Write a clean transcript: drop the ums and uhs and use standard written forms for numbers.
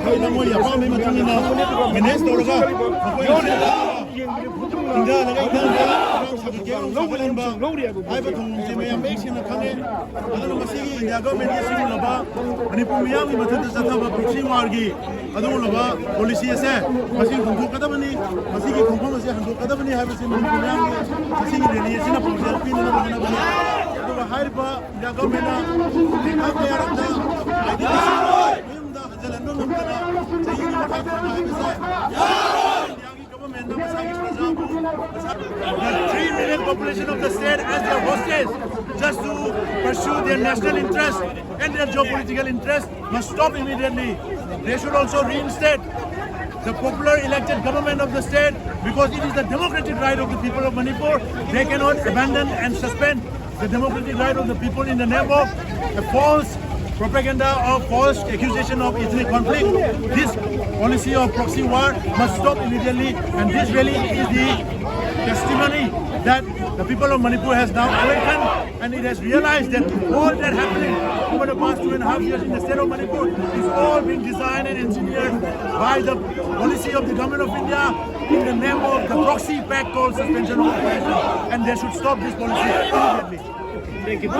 거의 다 뭐야 밤에 맞으니나 맨날 돌아가 인자 내가 이런 사기계로 사고는 바 아이버 동지매야 맥시나 칸에 아는 것이 인자가 메디시는 바 아니 보미야미 맞는데 자타바 프로싱 와르기 아동을 봐 폴리시에세 마시 공부하다보니 마시기 공부하면서 한국하다보니 하면서 보미야미 마시기 레니에시나 프로젝트 피는 거나 보니 그거 하이바 인자가 메나 내가 야라다 아이디어시 임다 한자는 놈들아 제이니 마카이서 The 3 million population of the state as their hostage just to pursue their national interest and their geopolitical interest must stop immediately. They should also reinstate the popular elected government of the state because it is the democratic right of the people of Manipur. They cannot abandon and suspend the democratic right of the people in the name of a false propaganda or false accusation of ethnic conflict. This policy of proxy war must stop immediately, and this really is the testimony that the people of Manipur has now awakened, and it has realized that all that happening over the past 2.5 years in the state of Manipur is all being designed and engineered by the policy of the government of India in the name of the proxy pact called suspension of operation, and they should stop this policy immediately. Thank you.